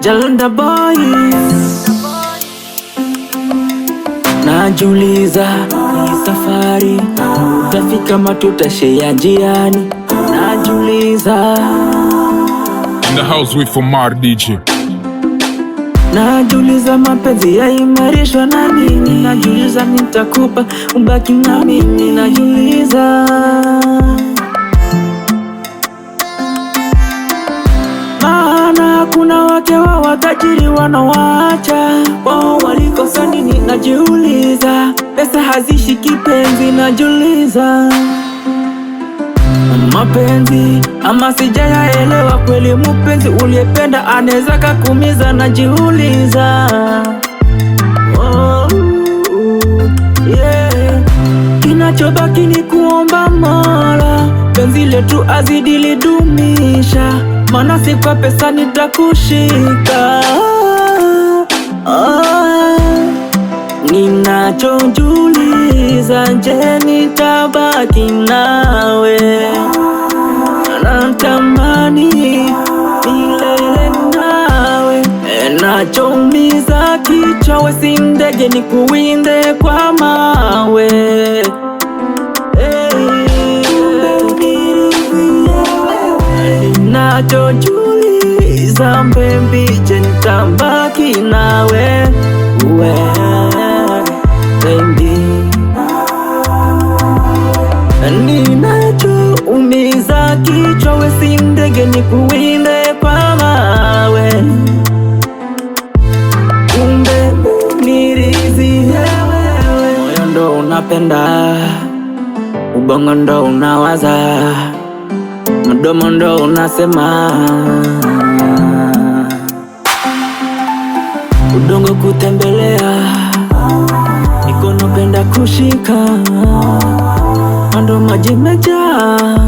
Jalanda boy. Najiuliza hii safari utafika matutashia njiani. Najiuliza in the house with Omar DJ. Najiuliza mapenzi yaimarishwa na nini? Najiuliza nitakupa ubaki na mimi. Najiuliza maana kuna wake wa watajiri wanawaacha wao walikosa nini? Najiuliza pesa hazishiki penzi. Najiuliza mapenzi ama sijayaelewa kweli, mpenzi uliyependa anaweza kakumiza. Najiuliza kinachobaki ni kuomba Mola penzi letu azidi lidumisha, maana si kwa pesa nitakushika. Ninachojiuliza, je, nitabaki nawe? Natamani milele nawe. Nachoumiza kichwa, we si ndege nikuwinde kwa mawe. Ninachojiuliza baby, je, nitabaki nawe? Ninachoumiza kichwa, we si ndege nikuwinde kwa mawe. Kumbe nirizie wewe. Moyo ndo unapenda, ubongo ndo unawaza, mdomo ndo unasema, udongo kutembelea, mikono penda kushika, ando maji mejaa.